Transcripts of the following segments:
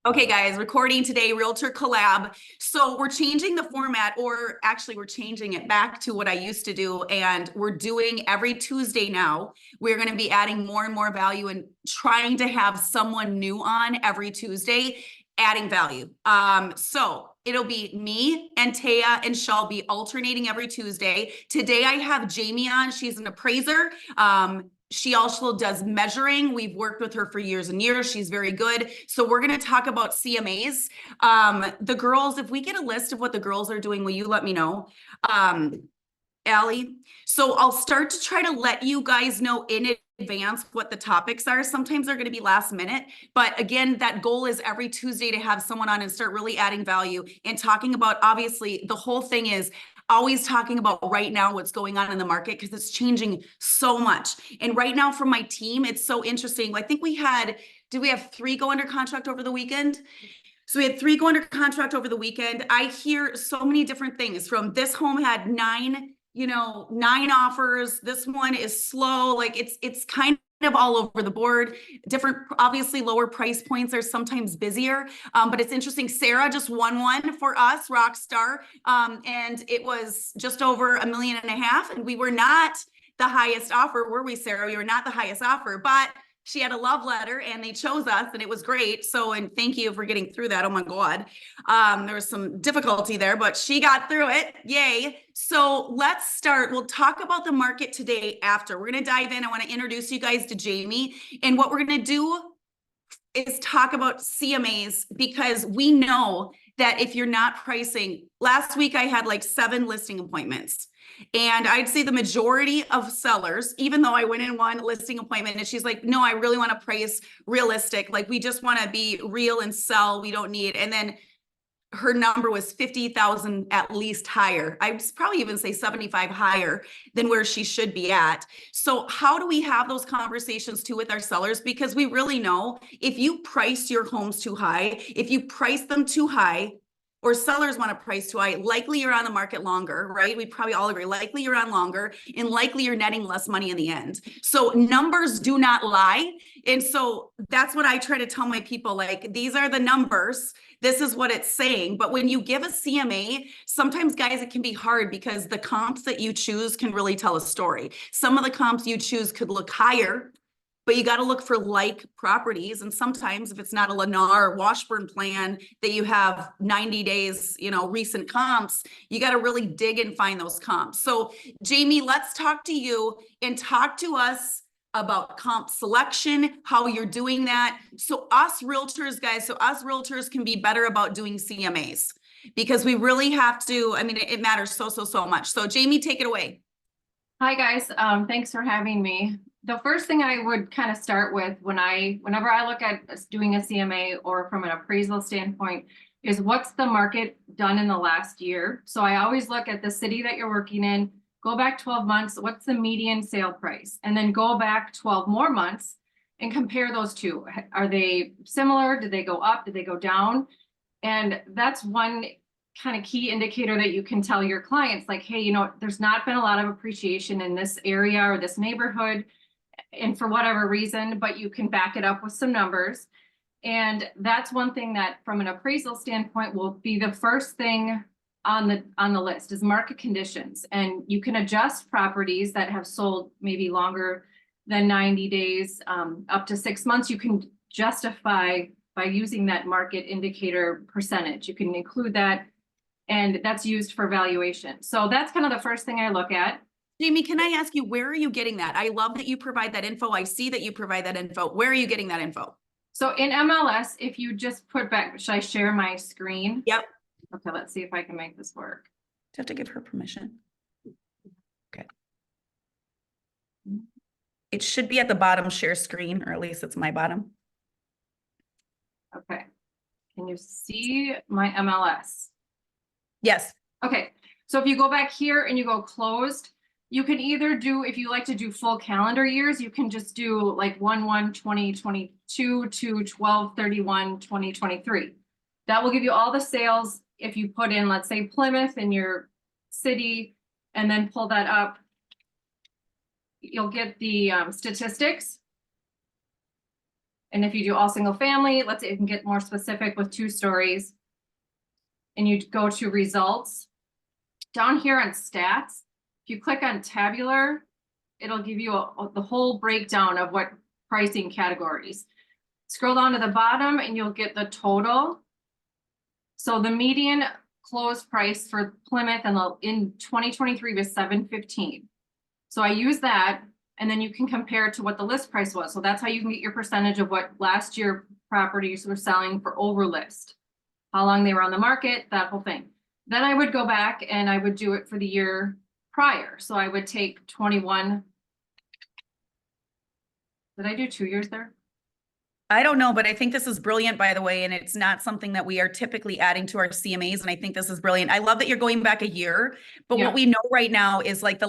Okay, guys, recording today, Realtor Collab. So we're changing the format, or actually we're changing it back to what I used to do. And we're doing every Tuesday now. We're going to be adding more and more value and trying to have someone new on every Tuesday, adding value. So it'll be me and Taya and Shelby alternating every Tuesday. Today I have Jamie on. She's an appraiser. She also does measuring. We've worked with her for years and years. She's very good. So we're going to talk about CMAs. The girls, if we get a list of what the girls are doing, will you let me know? Allie. So I'll start to try to let you guys know in advance what the topics are. Sometimes they're going to be last minute, but again, that goal is every Tuesday to have someone on and start really adding value and talking about, obviously, the whole thing is always talking about right now what's going on in the market because it's changing so much. And right now from my team, it's so interesting. I think did we have 3 go under contract over the weekend? So we had 3 go under contract over the weekend. I hear so many different things from this home had 9 offers. This one is slow. Like it's kind of all over the board. Different, obviously lower price points are sometimes busier, but it's interesting. Sarah just won one for us, Rockstar, and it was just over $1.5 million. And we were not the highest offer, were we, Sarah? We were not the highest offer, but she had a love letter and they chose us and it was great. So, and thank you for getting through that. Oh my God. There was some difficulty there, but she got through it. Yay. So let's start. We'll talk about the market today after. We're going to dive in. I want to introduce you guys to Jamie. And what we're going to do is talk about CMAs because we know that if you're not pricing, last week I had like 7 listing appointments. And I'd say the majority of sellers, even though I went in one listing appointment and she's like, no, I really want to price realistic. Like we just want to be real and sell. We don't need. And then her number was 50,000 at least higher. I'd probably even say 75 higher than where she should be at. So how do we have those conversations too with our sellers? Because we really know if you price your homes too high, if you price them too high, or sellers want to price too high, likely you're on the market longer, right? We probably all agree, likely you're on longer and likely you're netting less money in the end. So numbers do not lie. And so that's what I try to tell my people, like, these are the numbers. This is what it's saying. But when you give a CMA, sometimes, guys, it can be hard because the comps that you choose can really tell a story. Some of the comps you choose could look higher, but you got to look for like properties. And sometimes if it's not a Lennar or Washburn plan that you have 90 days, recent comps, you got to really dig and find those comps. So Jamie, let's talk to you and talk to us about comp selection, how you're doing that. So us realtors, guys, can be better about doing CMAs because we really have to, it matters so much. So Jamie, take it away. Hi guys, thanks for having me. The first thing I would kind of start with whenever I look at doing a CMA or from an appraisal standpoint is what's the market done in the last year. So I always look at the city that you're working in, go back 12 months, what's the median sale price? And then go back 12 more months and compare those two. Are they similar? Did they go up? Did they go down? And that's one kind of key indicator that you can tell your clients, like, hey, there's not been a lot of appreciation in this area or this neighborhood, and for whatever reason, but you can back it up with some numbers. And that's one thing that from an appraisal standpoint will be the first thing on the list is market conditions. And you can adjust properties that have sold maybe longer than 90 days, up to 6 months. You can justify by using that market indicator percentage. You can include that, and that's used for valuation. So that's kind of the first thing I look at. Jamie, can I ask you, where are you getting that? I love that you provide that info. I see that you provide that info. Where are you getting that info? So in MLS, if you just put back, should I share my screen? Yep. Okay, let's see if I can make this work. Do I have to give her permission? Okay. It should be at the bottom share screen, or at least it's my bottom. Okay. Can you see my MLS? Yes. Okay. So if you go back here and you go closed, you can either do, if you like to do full calendar years, you can just do like 1/1/2022 to 12/31/2023. That will give you all the sales. If you put in, let's say, Plymouth in your city, and then pull that up, you'll get the statistics. And if you do all single family, let's say you can get more specific with 2 stories. And you go to results. Down here on stats, if you click on tabular, it'll give you the whole breakdown of what pricing categories. Scroll down to the bottom and you'll get the total. So the median close price for Plymouth in 2023 was $715. So I use that, and then you can compare it to what the list price was. So that's how you can get your percentage of what last year properties were selling for over list, how long they were on the market, that whole thing. Then I would go back and I would do it for the year prior. So I would take 21. Did I do 2 years there? I don't know, but I think this is brilliant, by the way, and it's not something that we are typically adding to our CMAs. And I think this is brilliant. I love that you're going back a year, but Yeah. what we know right now is like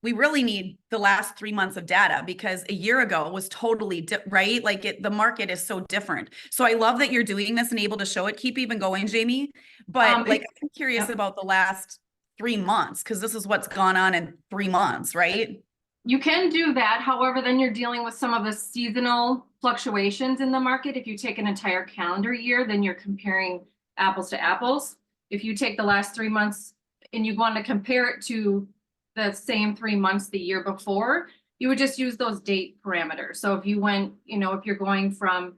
we really need the last 3 months of data, because a year ago was totally right. Like the market is so different. So I love that you're doing this and able to show it. Keep even going, Jamie. But like, I'm curious about the last 3 months, because this is what's gone on in 3 months, right? You can do that. However, then you're dealing with some of the seasonal fluctuations in the market. If you take an entire calendar year, then you're comparing apples to apples. If you take the last 3 months and you want to compare it to the same 3 months the year before, you would just use those date parameters. So if you went, if you're going from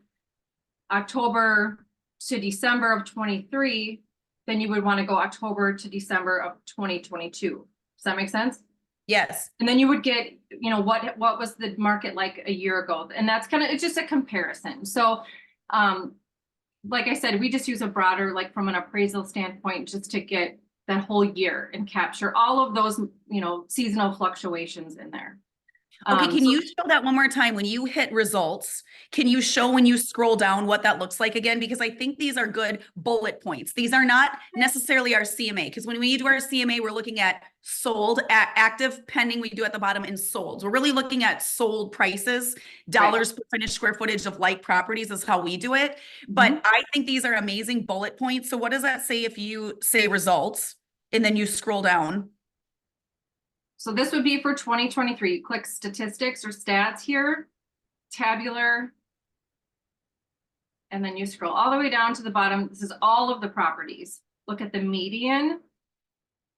October to December of 23, then you would want to go October to December of 2022. Does that make sense? Yes. And then you would get, what was the market like a year ago? And that's it's just a comparison. So, like I said, we just use a broader, like from an appraisal standpoint, just to get that whole year and capture all of those, seasonal fluctuations in there. Okay, can you show that one more time? When you hit results, can you show when you scroll down what that looks like again? Because I think these are good bullet points. These are not necessarily our CMA, because when we do our CMA, we're looking at sold, active, pending, we do at the bottom, and sold. We're really looking at sold prices, dollars per finished square footage of like properties is how we do it. But I think these are amazing bullet points. So what does that say if you say results and then you scroll down? So this would be for 2023. You click statistics or stats here, tabular, and then you scroll all the way down to the bottom. This is all of the properties. Look at the median.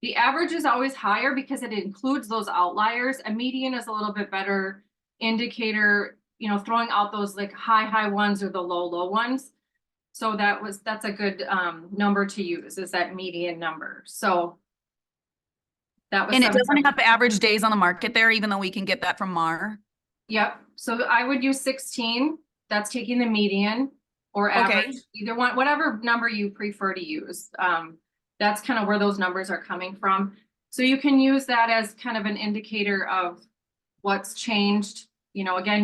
The average is always higher because it includes those outliers. A median is a little bit better indicator, throwing out those like high ones or the low ones. So that's a good number to use, is that median number. So that was, and it doesn't have average days on the market there, even though we can get that from MAR. Yep. So I would use 16. That's taking the median or average, either one, whatever number you prefer to use. That's kind of where those numbers are coming from. So you can use that as kind of an indicator of what's changed. Again,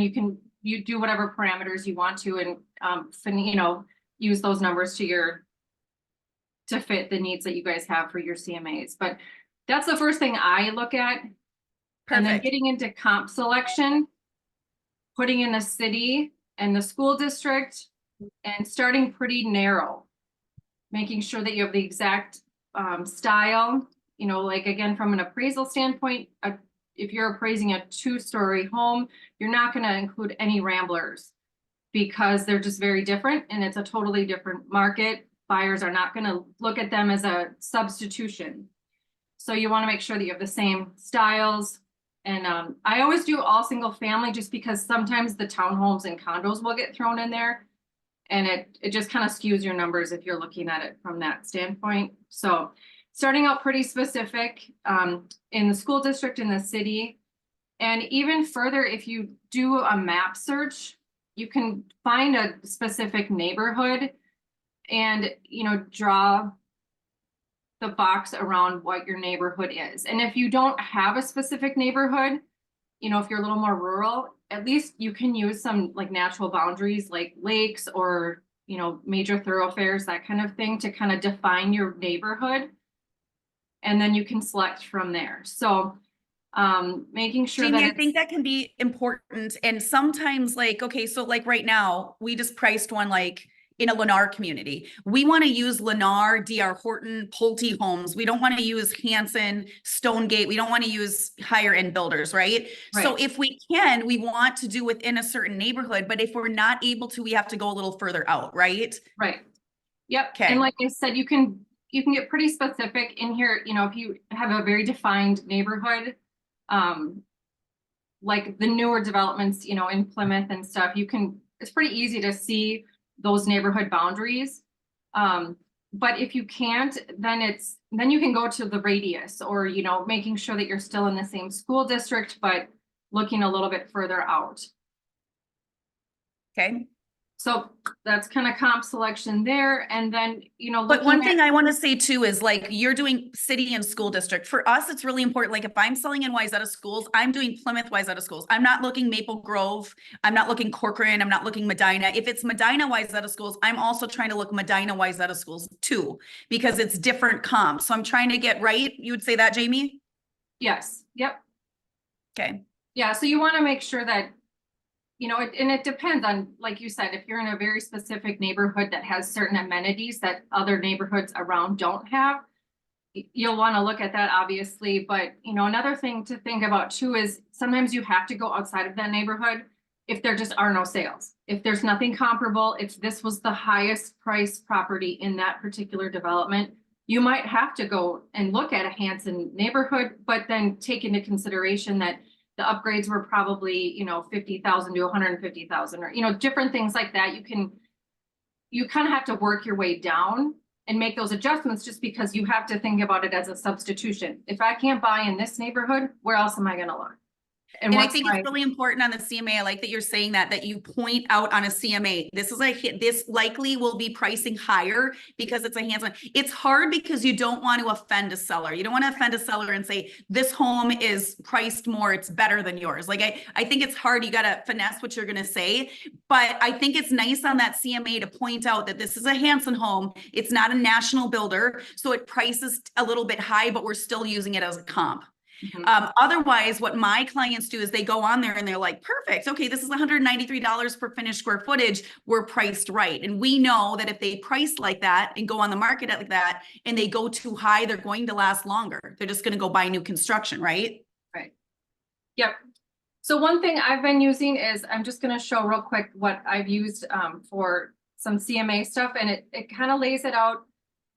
you do whatever parameters you want to, and use those numbers to fit the needs that you guys have for your CMAs. But that's the first thing I look at. Perfect. And then getting into comp selection, putting in the city and the school district, and starting pretty narrow, making sure that you have the exact style. Like again, from an appraisal standpoint, if you're appraising a 2-story home, you're not going to include any ramblers because they're just very different and it's a totally different market. Buyers are not going to look at them as a substitution. So you want to make sure that you have the same styles. And I always do all single family just because sometimes the townhomes and condos will get thrown in there. And it just kind of skews your numbers if you're looking at it from that standpoint. So starting out pretty specific in the school district, in the city. And even further, if you do a map search, you can find a specific neighborhood and, draw the box around what your neighborhood is. And if you don't have a specific neighborhood, if you're a little more rural, at least you can use some like natural boundaries like lakes or, major thoroughfares, that kind of thing, to kind of define your neighborhood. And then you can select from there. So making sure Jamie, that I think that can be important. And sometimes so like right now, we just priced one like in a Lennar community. We want to use Lennar, DR Horton, Pulte Homes. We don't want to use Hanson, Stonegate. We don't want to use higher end builders, right? So Right. if we can, we want to do within a certain neighborhood, but if we're not able to, we have to go a little further out, right? Right. Yep. And Okay. like I said, you can get pretty specific in here, you know, if you have a very defined neighborhood, like the newer developments, you know, in Plymouth and stuff, it's pretty easy to see those neighborhood boundaries. But if you can't, then you can go to the radius, or, you know, making sure that you're still in the same school district, but looking a little bit further out. Okay. So that's kind of comp selection there. And then, you know, But one thing I want to say too is, like, you're doing city and school district. For us, it's really important. Like if I'm selling in Wayzata schools, I'm doing Plymouth Wayzata schools. I'm not looking Maple Grove. I'm not looking Corcoran. I'm not looking Medina. If it's Medina Wayzata schools, I'm also trying to look Medina Wayzata schools too, because it's different comps. So I'm trying to get right. You would say that, Jamie? Yes. Yep. Okay. Yeah. So you want to make sure that, you know, and it depends on, like you said, if you're in a very specific neighborhood that has certain amenities that other neighborhoods around don't have, you'll want to look at that, obviously. But, you know, another thing to think about too is sometimes you have to go outside of that neighborhood if there just are no sales. If there's nothing comparable, if this was the highest price property in that particular development, you might have to go and look at a Hanson neighborhood, but then take into consideration that the upgrades were probably, you know, 50,000 to 150,000, or, you know, different things like that. You kind of have to work your way down and make those adjustments, just because you have to think about it as a substitution. If I can't buy in this neighborhood, where else am I going to look? And I think it's really important on the CMA. I like that you're saying that you point out on a CMA, this is this likely will be pricing higher because it's a hands-on. It's hard because you don't want to offend a seller. You don't want to offend a seller and say, this home is priced more, it's better than yours. Like I think it's hard. You got to finesse what you're going to say, but I think it's nice on that CMA to point out that this is a Hanson home. It's not a national builder, so it prices a little bit high, but we're still using it as a comp. Otherwise, what my clients do is they go on there and they're like, perfect. Okay, this is $193 per finished square footage. We're priced right. And we know that if they price like that and go on the market like that and they go too high, they're going to last longer. They're just going to go buy new construction, right? Right. Yep. So one thing I've been using is, I'm just going to show real quick what I've used for some CMA stuff. And it kind of lays it out,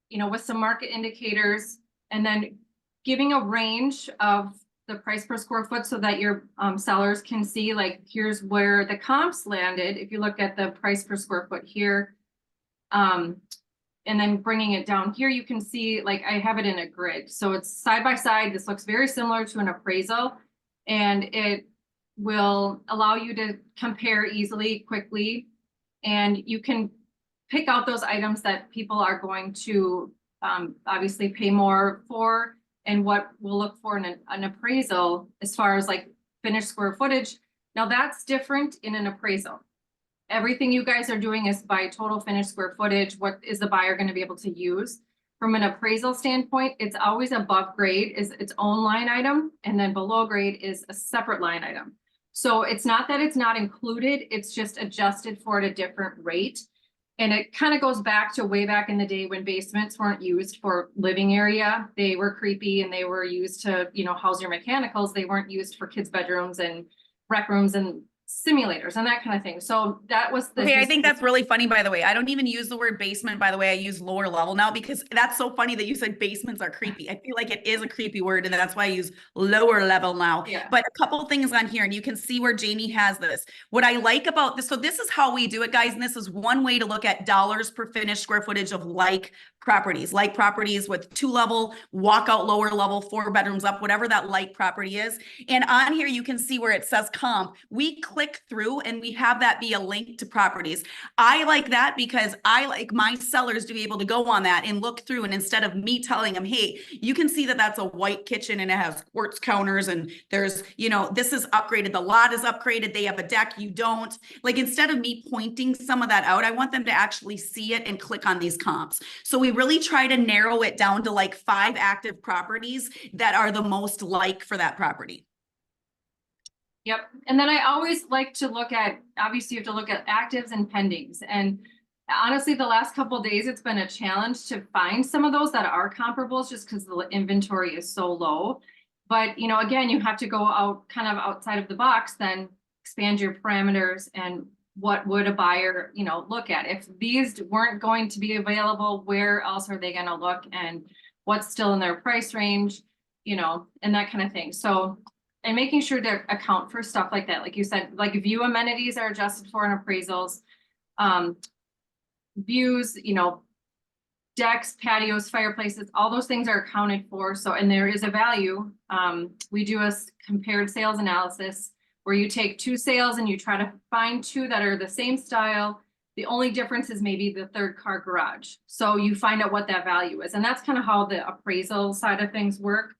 you know, with some market indicators, and then giving a range of the price per square foot so that your sellers can see, like, here's where the comps landed. If you look at the price per square foot here, and then bringing it down here, you can see, like, I have it in a grid. So it's side by side. This looks very similar to an appraisal, and it will allow you to compare easily, quickly, and you can pick out those items that people are going to obviously pay more for, and what we'll look for in an appraisal as far as like finished square footage. Now that's different in an appraisal. Everything you guys are doing is by total finished square footage. What is the buyer going to be able to use? From an appraisal standpoint, it's always above grade is its own line item, and then below grade is a separate line item. So it's not that it's not included, it's just adjusted for at a different rate. And it kind of goes back to way back in the day when basements weren't used for living area. They were creepy and they were used to, you know, house your mechanicals. They weren't used for kids' bedrooms and rec rooms and simulators and that kind of thing. So that was the— Okay, I think that's really funny, by the way. I don't even use the word basement, by the way. I use lower level now, because that's so funny that you said basements are creepy. I feel like it is a creepy word, and that's why I use lower level now. Yeah. But a couple things on here, and you can see where Jamie has this. What I like about this, so this is how we do it, guys, and this is one way to look at dollars per finished square footage of like properties with 2-level, walkout lower level, 4 bedrooms up, whatever that like property is. And on here, you can see where it says comp. We click through and we have that be a link to properties. I like that because I like my sellers to be able to go on that and look through. And instead of me telling them, hey, you can see that that's a white kitchen and it has quartz counters and there's, you know, this is upgraded. The lot is upgraded. They have a deck. You don't. Like, instead of me pointing some of that out, I want them to actually see it and click on these comps. So we really try to narrow it down to like 5 active properties that are the most like for that property. Yep. And then I always like to look at, obviously you have to look at actives and pendings. And Honestly, the last couple of days, it's been a challenge to find some of those that are comparables just because the inventory is so low. But, you know, again, you have to go out kind of outside of the box, then expand your parameters and what would a buyer, you know, look at? If these weren't going to be available, where else are they going to look and what's still in their price range, you know, and that kind of thing. So, and making sure to account for stuff like that. Like you said, like view amenities are adjusted for in appraisals. Views, you know, decks, patios, fireplaces, all those things are accounted for. So, and there is a value. We do a compared sales analysis where you take two sales and you try to find two that are the same style. The only difference is maybe the third car garage. So you find out what that value is. And that's kind of how the appraisal side of things work.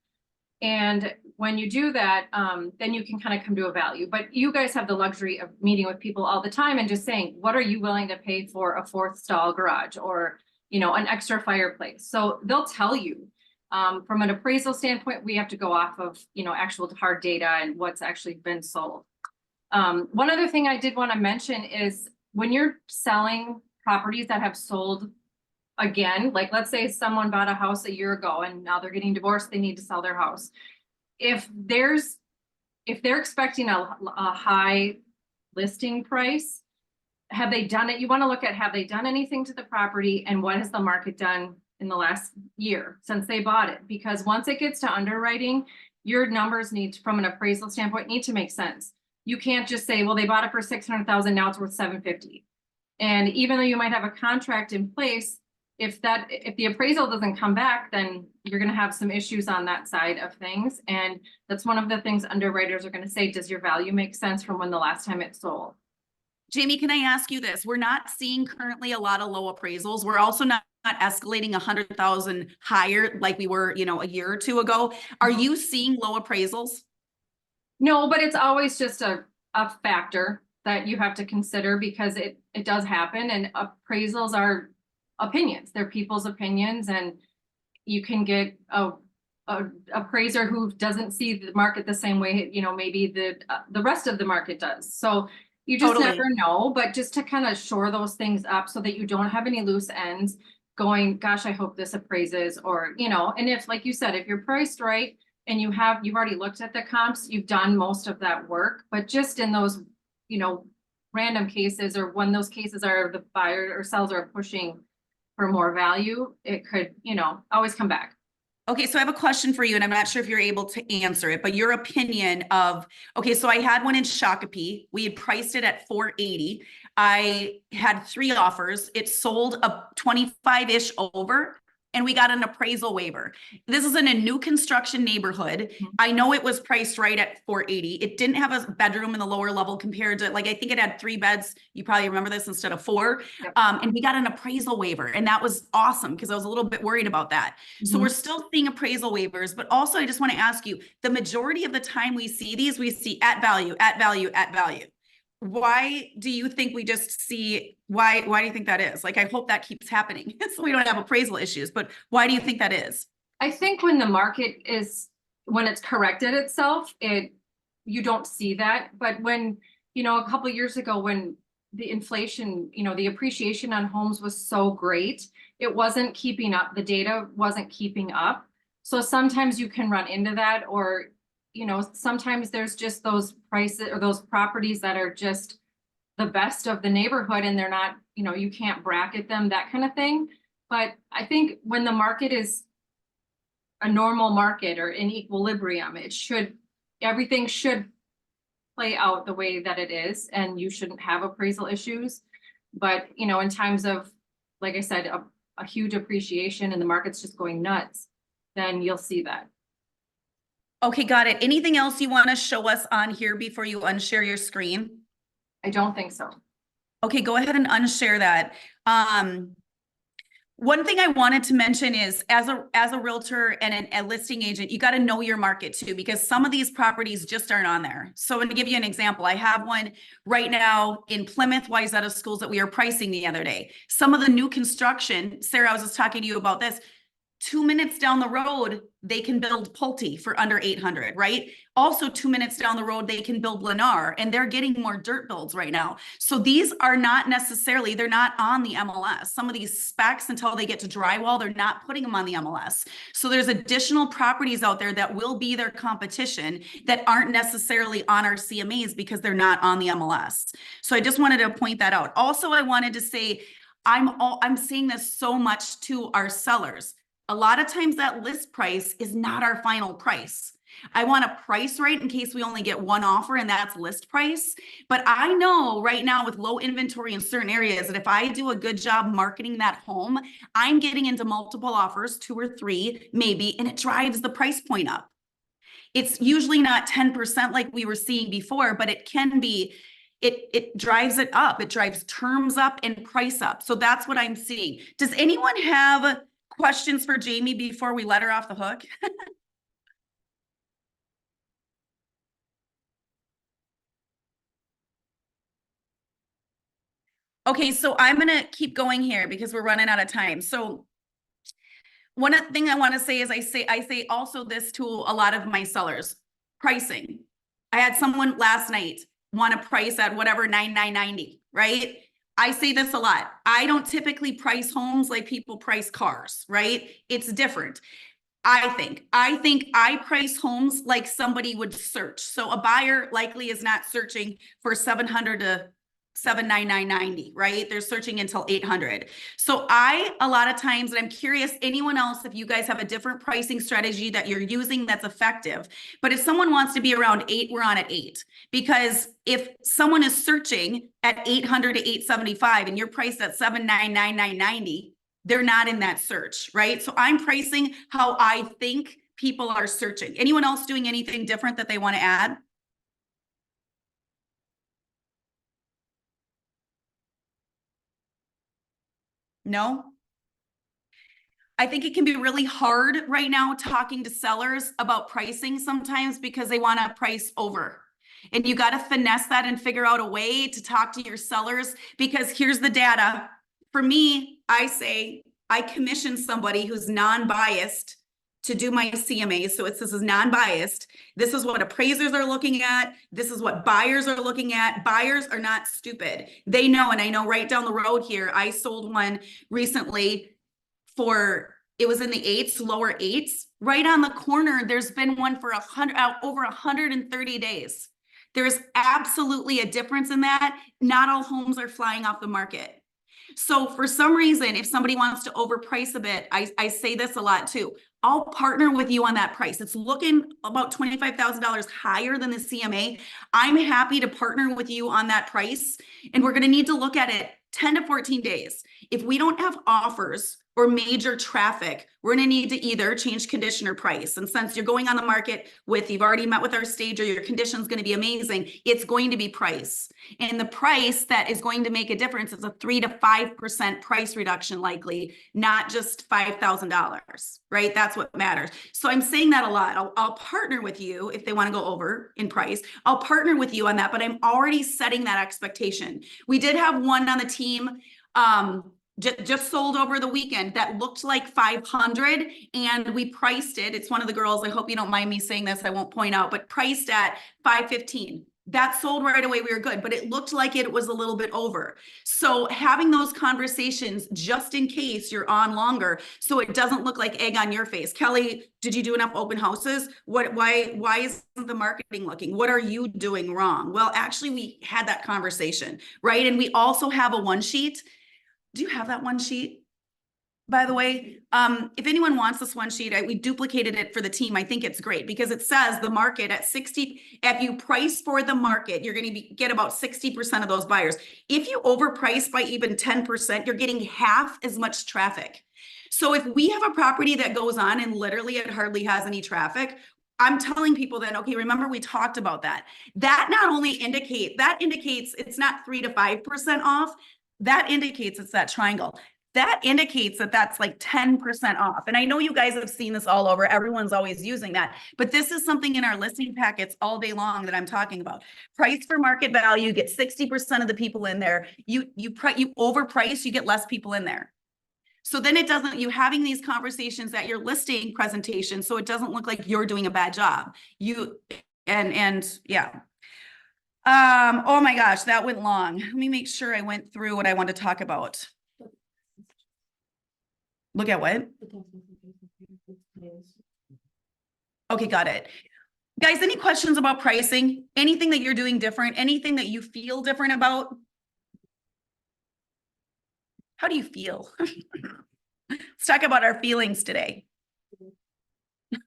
And when you do that, then you can kind of come to a value. But you guys have the luxury of meeting with people all the time and just saying, what are you willing to pay for a fourth stall garage or, you know, an extra fireplace? So they'll tell you. From an appraisal standpoint, we have to go off of, you know, actual hard data and what's actually been sold. One other thing I did want to mention is when you're selling properties that have sold again, like let's say someone bought a house a year ago and now they're getting divorced, they need to sell their house. If they're expecting a high listing price, have they done it? You want to look at, have they done anything to the property and what has the market done in the last year since they bought it? Because once it gets to underwriting, your numbers need, from an appraisal standpoint, need to make sense. You can't just say, well, they bought it for 600,000, now it's worth 750. And even though you might have a contract in place, if the appraisal doesn't come back, then you're going to have some issues on that side of things. And that's one of the things underwriters are going to say, does your value make sense from when the last time it sold? Jamie, can I ask you this? We're not seeing currently a lot of low appraisals. We're also not escalating 100,000 higher like we were, you know, a year or two ago. Are you seeing low appraisals? No, but it's always just a factor that you have to consider because it does happen, and appraisals are opinions. They're people's opinions, and you can get a appraiser who doesn't see the market the same way, you know, maybe the rest of the market does. So you just never know, but just to kind of shore those things up so that you don't have any loose ends going, gosh, I hope this appraises, or, you know, and if, like you said, if you're priced right and you've already looked at the comps, you've done most of that work, but just in those, you know, random cases, or when those cases are the buyer or sellers are pushing for more value, it could, you know, always come back. Okay, so I have a question for you, and I'm not sure if you're able to answer it, but your opinion of, okay, so I had one in Shakopee. We had priced it at 480. I had 3 offers. It sold a 25-ish over, and we got an appraisal waiver. This is in a new construction neighborhood. I know it was priced right at 480. It didn't have a bedroom in the lower level compared to, like, I think it had 3 beds. You probably remember this, instead of 4. Yep. And we got an appraisal waiver, and that was awesome because I was a little bit worried about that. So we're still seeing appraisal waivers, but also I just want to ask you, the majority of the time we see these, we see at value, at value, at value. Why do you think we just see, why do you think that is? Like, I hope that keeps happening so we don't have appraisal issues, but why do you think that is? I think when the market when it's corrected itself, you don't see that. But when, you know, a couple of years ago, when the inflation, you know, the appreciation on homes was so great, it wasn't keeping up. The data wasn't keeping up. So sometimes you can run into that, or, you know, sometimes there's just those prices or those properties that are just the best of the neighborhood and they're not, you know, you can't bracket them, that kind of thing. But I think when the market is a normal market or in equilibrium, everything should play out the way that it is, and you shouldn't have appraisal issues. But, you know, in times of, like I said, a huge appreciation and the market's just going nuts, then you'll see that. Okay, got it. Anything else you want to show us on here before you unshare your screen? I don't think so. Okay, go ahead and unshare that. One thing I wanted to mention is, as a realtor and a listing agent, you got to know your market too, because some of these properties just aren't on there. So I'm going to give you an example. I have one right now in Plymouth, Wayzata Schools, that we are pricing the other day. Some of the new construction, Sarah, I was just talking to you about this, 2 minutes down the road, they can build Pulte for under 800, right? Also 2 minutes down the road, they can build Lennar, and they're getting more dirt builds right now. So these are not necessarily, they're not on the MLS. Some of these specs, until they get to drywall, they're not putting them on the MLS. So there's additional properties out there that will be their competition that aren't necessarily on our CMAs because they're not on the MLS. So I just wanted to point that out. Also, I wanted to say, I'm saying this so much to our sellers. A lot of times that list price is not our final price. I want a price right in case we only get one offer, and that's list price. But I know right now with low inventory in certain areas that if I do a good job marketing that home, I'm getting into multiple offers, 2 or 3 maybe, and it drives the price point up. It's usually not 10% like we were seeing before, but it can be. It drives it up. It drives terms up and price up. So that's what I'm seeing. Does anyone have questions for Jamie before we let her off the hook? Okay, so I'm gonna keep going here because we're running out of time. So one thing I want to say is I say also this to a lot of my sellers: pricing. I had someone last night want to price at whatever 99.90, right? I say this a lot. I don't typically price homes like people price cars, right? It's different. I think I price homes like somebody would search. So a buyer likely is not searching for 700 to 799.90, right? They're searching until 800. So a lot of times, and I'm curious, anyone else, if you guys have a different pricing strategy that you're using that's effective, but if someone wants to be around 8, we're on at 8. Because if someone is searching at 800 to 875 and you're priced at 799.90, they're not in that search, right? So I'm pricing how I think people are searching. Anyone else doing anything different that they want to add? No? I think it can be really hard right now talking to sellers about pricing sometimes because they want to price over. And you got to finesse that and figure out a way to talk to your sellers, because here's the data. For me, I say I commission somebody who's non-biased to do my CMA. So this is non-biased. This is what appraisers are looking at. This is what buyers are looking at. Buyers are not stupid. They know, and I know right down the road here, I sold one recently it was in the 8s, lower 8s. Right on the corner, there's been one for over 130 days. There's absolutely a difference in that. Not all homes are flying off the market. So for some reason, if somebody wants to overprice a bit, I say this a lot too. I'll partner with you on that price. It's looking about $25,000 higher than the CMA. I'm happy to partner with you on that price. And we're going to need to look at it 10 to 14 days. If we don't have offers or major traffic, we're going to need to either change condition or price. And since you're going on the market you've already met with our stager, your condition is going to be amazing, it's going to be price. And the price that is going to make a difference is a 3 to 5% price reduction, likely, not just $5,000, right? That's what matters. So I'm saying that a lot. I'll partner with you if they want to go over in price. I'll partner with you on that, but I'm already setting that expectation. We did have one on the team, just sold over the weekend that looked like 500, and we priced it. It's one of the girls, I hope you don't mind me saying this, I won't point out, but priced at 515. That sold right away. We were good, but it looked like it was a little bit over. So having those conversations just in case you're on longer, so it doesn't look like egg on your face. Kelly, did you do enough open houses? Why isn't the marketing looking? What are you doing wrong? Well, actually, we had that conversation, right? And we also have a one sheet. Do you have that one sheet, by the way? If anyone wants this one sheet, we duplicated it for the team. I think it's great because it says the market at 60. If you price for the market, you're going to get about 60% of those buyers. If you overprice by even 10%, you're getting half as much traffic. So if we have a property that goes on and literally it hardly has any traffic, I'm telling people that, okay, remember we talked about that. That not only indicates it's not 3 to 5% off. That indicates it's that triangle. That indicates that that's like 10% off. And I know you guys have seen this all over. Everyone's always using that. But this is something in our listing packets all day long that I'm talking about. Price for market value, get 60% of the people in there. You overprice, you get less people in there. So then it doesn't, you having these conversations at your listing presentation, so it doesn't look like you're doing a bad job. And yeah. Oh my gosh, that went long. Let me make sure I went through what I want to talk about. Look at what? Okay, got it. Guys, any questions about pricing? Anything that you're doing different? Anything that you feel different about? How do you feel? Let's talk about our feelings today.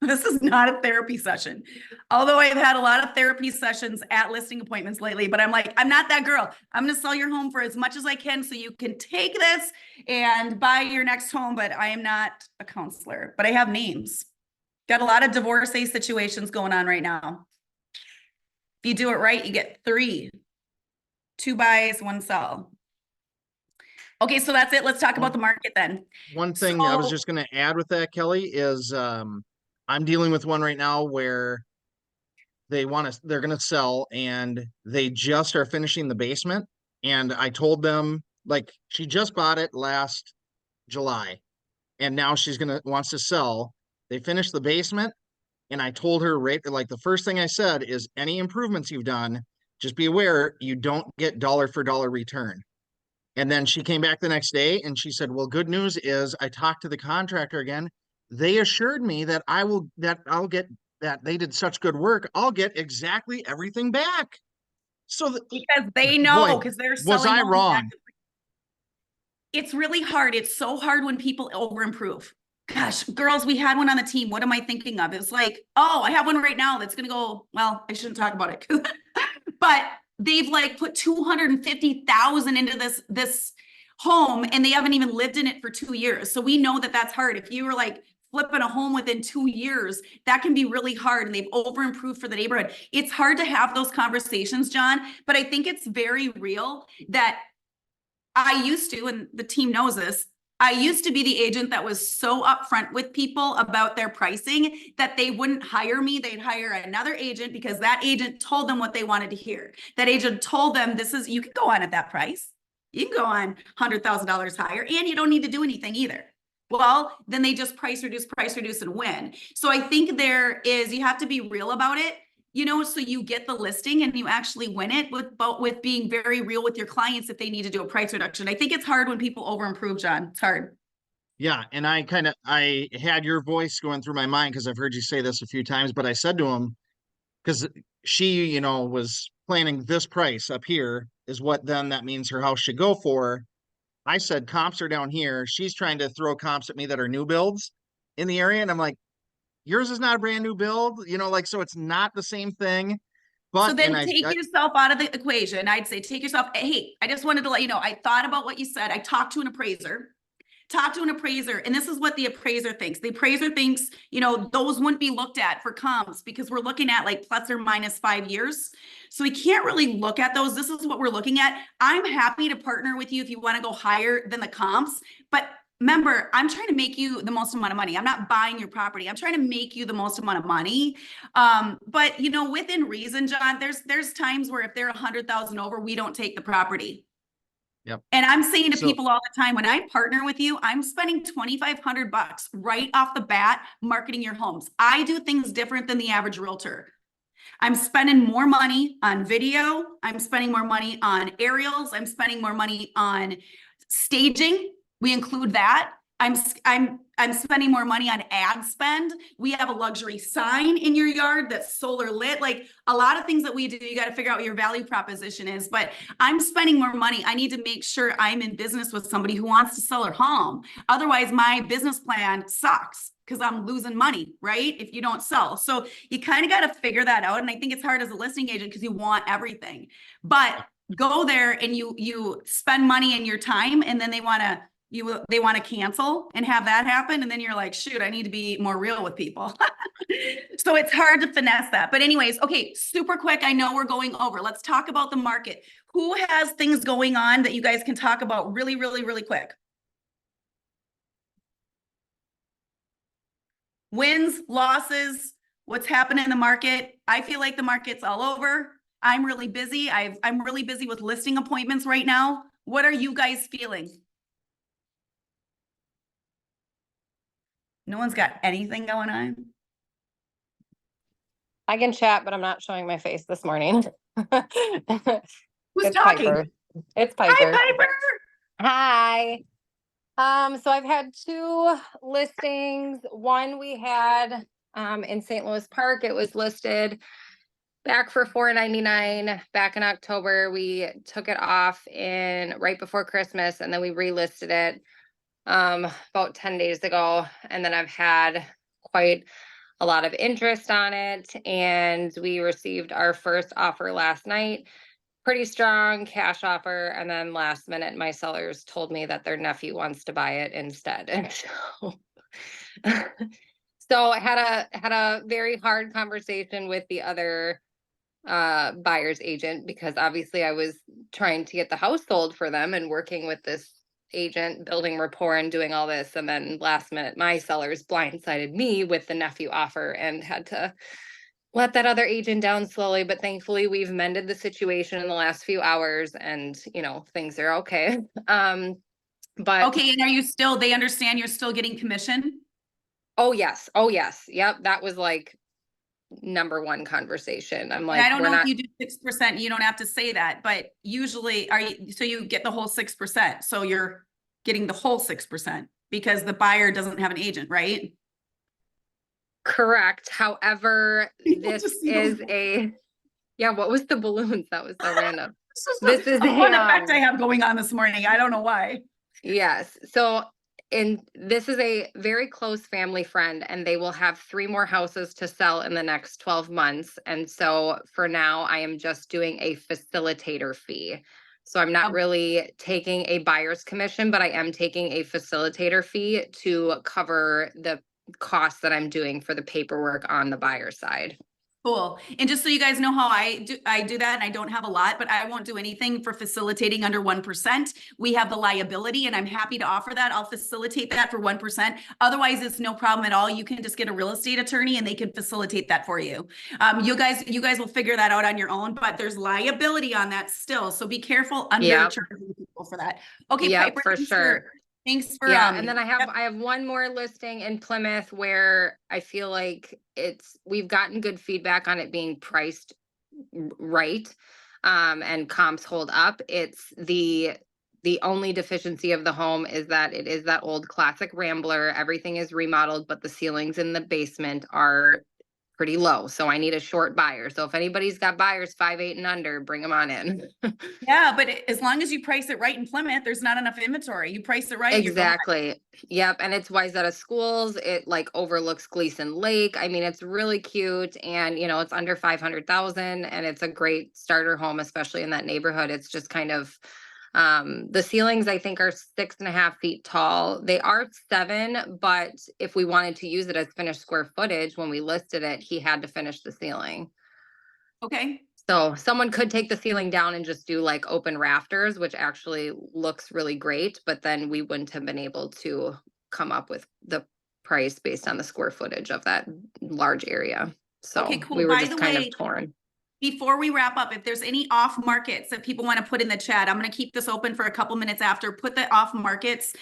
This is not a therapy session. Although I've had a lot of therapy sessions at listing appointments lately, but I'm like, I'm not that girl. I'm going to sell your home for as much as I can so you can take this and buy your next home, but I am not a counselor, but I have names. Got a lot of divorcee situations going on right now. If you do it right, you get 3. 2 buys, 1 sell. Okay, so that's it. Let's talk about the market then. One thing I was just going to add with that, Kelly, is I'm dealing with one right now where they're going to sell, and they just are finishing the basement. And I told them, like, she just bought it last July, and now wants to sell. They finished the basement, and I told her, right, like, the first thing I said is, any improvements you've done, just be aware you don't get dollar for dollar return. And then she came back the next day and she said, well, good news is I talked to the contractor again. They assured me that I'll get that they did such good work. I'll get exactly everything back. So because they know, because they're selling. Was I wrong? It's really hard. It's so hard when people over improve. Gosh, girls, we had one on the team. What am I thinking of? It's like, oh, I have one right now that's going to go, well, I shouldn't talk about it. But they've like put 250,000 into this home and they haven't even lived in it for 2 years. So we know that that's hard. If you were like flipping a home within 2 years, that can be really hard, and they've over improved for the neighborhood. It's hard to have those conversations, John, but I think it's very real that I used to, and the team knows this, I used to be the agent that was so upfront with people about their pricing that they wouldn't hire me. They'd hire another agent because that agent told them what they wanted to hear. That agent told them, you can go on at that price. You can go on $100,000 higher, and you don't need to do anything either. Well, then they just price reduce and win. So I think you have to be real about it. So you get the listing and you actually win it with being very real with your clients if they need to do a price reduction. I think it's hard when people over improve, John. It's hard. Yeah. And I had your voice going through my mind because I've heard you say this a few times, but I said to him, because she, was planning this price up here is what then that means her house should go for. I said, comps are down here. She's trying to throw comps at me that are new builds in the area. And I'm like, yours is not a brand new build, so it's not the same thing. But so then take yourself out of the equation. I'd say take yourself. Hey, I just wanted to let you know, I thought about what you said. I talked to an appraiser, and this is what the appraiser thinks. The appraiser thinks, those wouldn't be looked at for comps because we're looking at like plus or minus 5 years. So we can't really look at those. This is what we're looking at. I'm happy to partner with you if you want to go higher than the comps, but remember, I'm trying to make you the most amount of money. I'm not buying your property. I'm trying to make you the most amount of money. But within reason, John, there's times where if they're 100,000 over, we don't take the property. Yep. And I'm saying to people all the time, when I partner with you, I'm spending $2,500 right off the bat marketing your homes. I do things different than the average realtor. I'm spending more money on video. I'm spending more money on aerials. I'm spending more money on staging. We include that. I'm spending more money on ad spend. We have a luxury sign in your yard that's solar lit. Like a lot of things that we do, you got to figure out what your value proposition is, but I'm spending more money. I need to make sure I'm in business with somebody who wants to sell their home. Otherwise my business plan sucks because I'm losing money, right? If you don't sell. So you kind of got to figure that out. And I think it's hard as a listing agent because you want everything, but go there and you spend money and your time, and then they want to cancel and have that happen. And then you're like, shoot, I need to be more real with people. So it's hard to finesse that. But anyways, okay, super quick. I know we're going over. Let's talk about the market. Who has things going on that you guys can talk about really, really, really quick? Wins, losses, what's happening in the market. I feel like the market's all over. I'm really busy. I'm really busy with listing appointments right now. What are you guys feeling? No one's got anything going on? I can chat, but I'm not showing my face this morning. Who's It's talking? Piper. It's Hi, Piper. Piper. Hi. So I've had 2 listings. One we had in St. Louis Park. It was listed back for $499 back in October. We took it off in right before Christmas, and then we relisted it about 10 days ago. And then I've had quite a lot of interest on it, and we received our first offer last night. Pretty strong cash offer, and then last minute my sellers told me that their nephew wants to buy it instead. And so I had a very hard conversation with the other buyer's agent, because obviously I was trying to get the house sold for them and working with this agent, building rapport and doing all this, and then last minute my sellers blindsided me with the nephew offer and had to let that other agent down slowly. But thankfully we've mended the situation in the last few hours, and things are okay. But Okay, and are you still, they understand you're still getting commission? oh yes, yep, that was like number one conversation. I'm like, And I don't we're know not. if you do 6%, you don't have to say that, but usually so you get the whole 6%. So you're getting the whole 6% because the buyer doesn't have an agent, right? Correct. However, this Just see is those- yeah, what was the balloons? That was so random. This is a fun effect I a, have going on this morning. I don't know why. yes. So this is a very close family friend, and they will have 3 more houses to sell in the next 12 months. And so for now, I am just doing a facilitator fee. So I'm not really taking a buyer's commission, but I am taking a facilitator fee to cover the costs that I'm doing for the paperwork on the buyer side. Cool. And just so you guys know how I do that, and I don't have a lot, but I won't do anything for facilitating under 1%. We have the liability, and I'm happy to offer that. I'll facilitate that for 1%. Otherwise, it's no problem at all. You can just get a real estate attorney and they can facilitate that for you. You guys will figure that out on your own, but there's liability on that still. So be careful undercharging people for that. Okay, Yeah, Piper, for sure. Thanks for Yeah, and then I have one more listing in Plymouth where I feel like we've gotten good feedback on it being priced right, and comps hold up. It's the only deficiency of the home is that it is that old classic Rambler. Everything is remodeled, but the ceilings in the basement are pretty low. So I need a short buyer. So if anybody's got buyers 5'8" and under, bring them on in. Yeah, but as long as you price it right in Plymouth, there's not enough inventory. You price it right. Exactly. Yep. And it's Wayzata Schools. It like overlooks Gleason Lake. I mean, it's really cute, and it's under 500,000, and it's a great starter home, especially in that neighborhood. It's just kind of, the ceilings I think are 6.5 feet tall. They are 7, but if we wanted to use it as finished square footage, when we listed it, he had to finish the ceiling. Okay. So someone could take the ceiling down and just do like open rafters, which actually looks really great, but then we wouldn't have been able to come up with the price based on the square footage of that large area. So Okay, cool. we were By just the kind way, of torn. Before we wrap up, if there's any off markets that people want to put in the chat, I'm going to keep this open for a couple minutes after. Put the off markets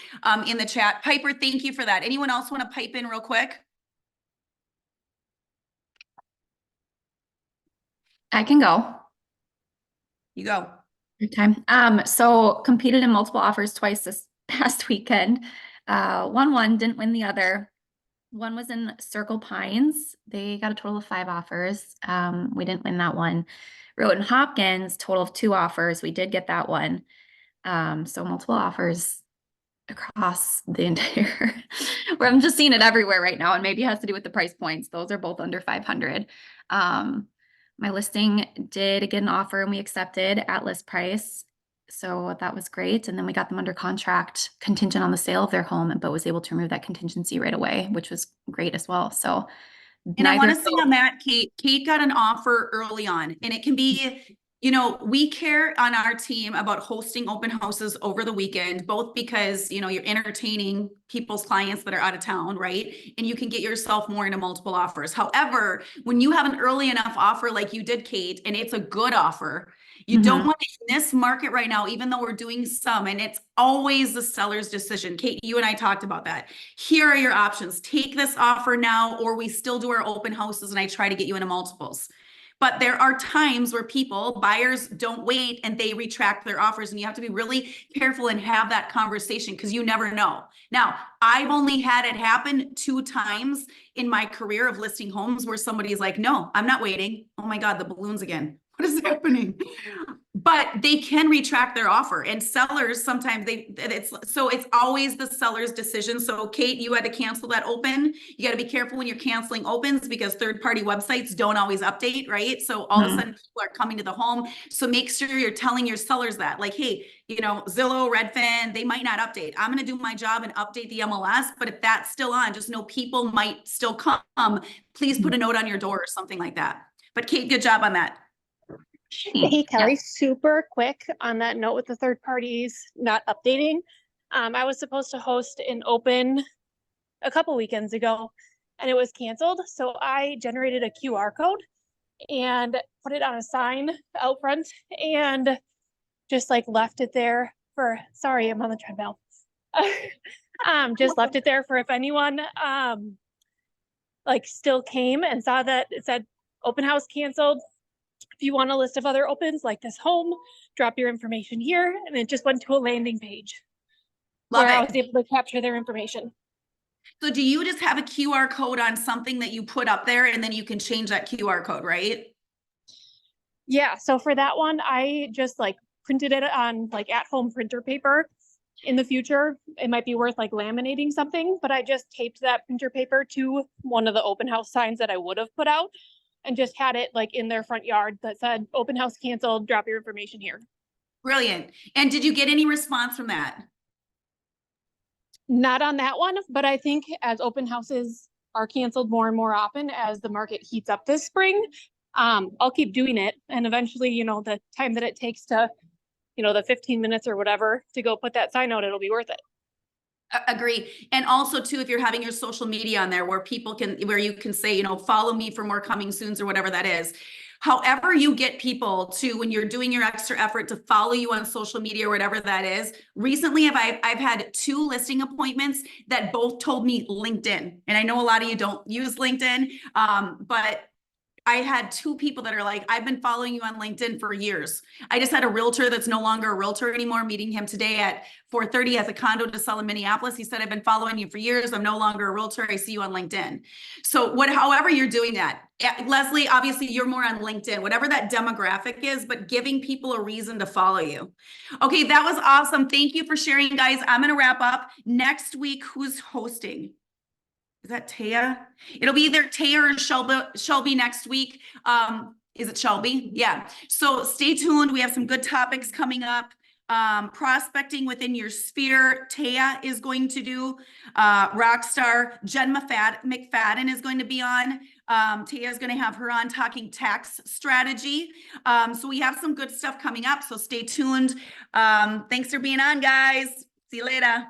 in the chat. Piper, thank you for that. Anyone else want to pipe in real quick? I can go. You go. Good time. So competed in multiple offers twice this past weekend. Won one, didn't win the other. One was in Circle Pines. They got a total of 5 offers. We didn't win that one. Rowan Hopkins, total of 2 offers. We did get that one. So multiple offers across the entire, where I'm just seeing it everywhere right now, and maybe it has to do with the price points. Those are both under 500. My listing did get an offer and we accepted at list price. So that was great. And then we got them under contract contingent on the sale of their home, but was able to remove that contingency right away, which was great as well. So And I want to say on that, Kate got an offer early on, and it can be, we care on our team about hosting open houses over the weekend, both because, you're entertaining people's clients that are out of town, right? And you can get yourself more into multiple offers. However, when you have an early enough offer like you did, Kate, and it's a good offer, You don't Mhm. want to, in this market right now, even though we're doing some, and it's always the seller's decision. Kate, you and I talked about that. Here are your options. Take this offer now, or we still do our open houses and I try to get you into multiples. But there are times where buyers don't wait and they retract their offers, and you have to be really careful and have that conversation because you never know. Now, I've only had it happen 2 times in my career of listing homes where somebody's like, no, I'm not waiting. Oh my God, the balloons again. What is happening? But they can retract their offer, and sellers sometimes it's always the seller's decision. So Kate, you had to cancel that open. You got to be careful when you're canceling opens because third-party websites don't always update, right? So all of a sudden people are coming to the home. So make sure you're telling your sellers that, like, hey, you know, Zillow, Redfin, they might not update. I'm going to do my job and update the MLS, but if that's still on, just know people might still come. Please put a note on your door or something like that. But Kate, good job on that. Hey, Kelly, super quick on that note with the third parties not updating. I was supposed to host an open a couple weekends ago and it was canceled. So I generated a QR code and put it on a sign out front and just like left it there for, sorry, I'm on the treadmill. Just left it there for if anyone like still came and saw that it said open house canceled. If you want a list of other opens like this home, drop your information here. And it just went to a landing page where I was able to capture their information. So do you just have a QR code on something that you put up there and then you can change that QR code, right? Yeah. So for that one, I just like printed it on like at-home printer paper. In the future, it might be worth like laminating something, but I just taped that printer paper to one of the open house signs that I would have put out and just had it like in their front yard that said open house canceled, drop your information here. Brilliant. And did you get any response from that? Not on that one, but I think as open houses are canceled more and more often as the market heats up this spring, I'll keep doing it. And eventually, you know, the time that it takes to, you know, the 15 minutes or whatever to go put that sign out, it'll be worth it. Agree. And also too, if you're having your social media on there where you can say, you know, follow me for more coming soons or whatever that is. However you get people to, when you're doing your extra effort to follow you on social media or whatever that is. Recently, I've had 2 listing appointments that both told me LinkedIn. And I know a lot of you don't use LinkedIn, but I had 2 people that are like, I've been following you on LinkedIn for years. I just had a realtor that's no longer a realtor anymore, meeting him today at 4:30 as a condo to sell in Minneapolis. He said, I've been following you for years. I'm no longer a realtor. I see you on LinkedIn. So however you're doing that, Leslie, obviously you're more on LinkedIn, whatever that demographic is, but giving people a reason to follow you. Okay, that was awesome. Thank you for sharing, guys. I'm going to wrap up. Next week, who's hosting? Is that Taya? It'll be either Taya or Shelby next week. Is it Shelby? Yeah. So stay tuned. We have some good topics coming up. Prospecting within your sphere. Taya is going to do. Rockstar Jen McFadden is going to be on. Taya is going to have her on talking tax strategy. So we have some good stuff coming up. So stay tuned. Thanks for being on, guys. See you later.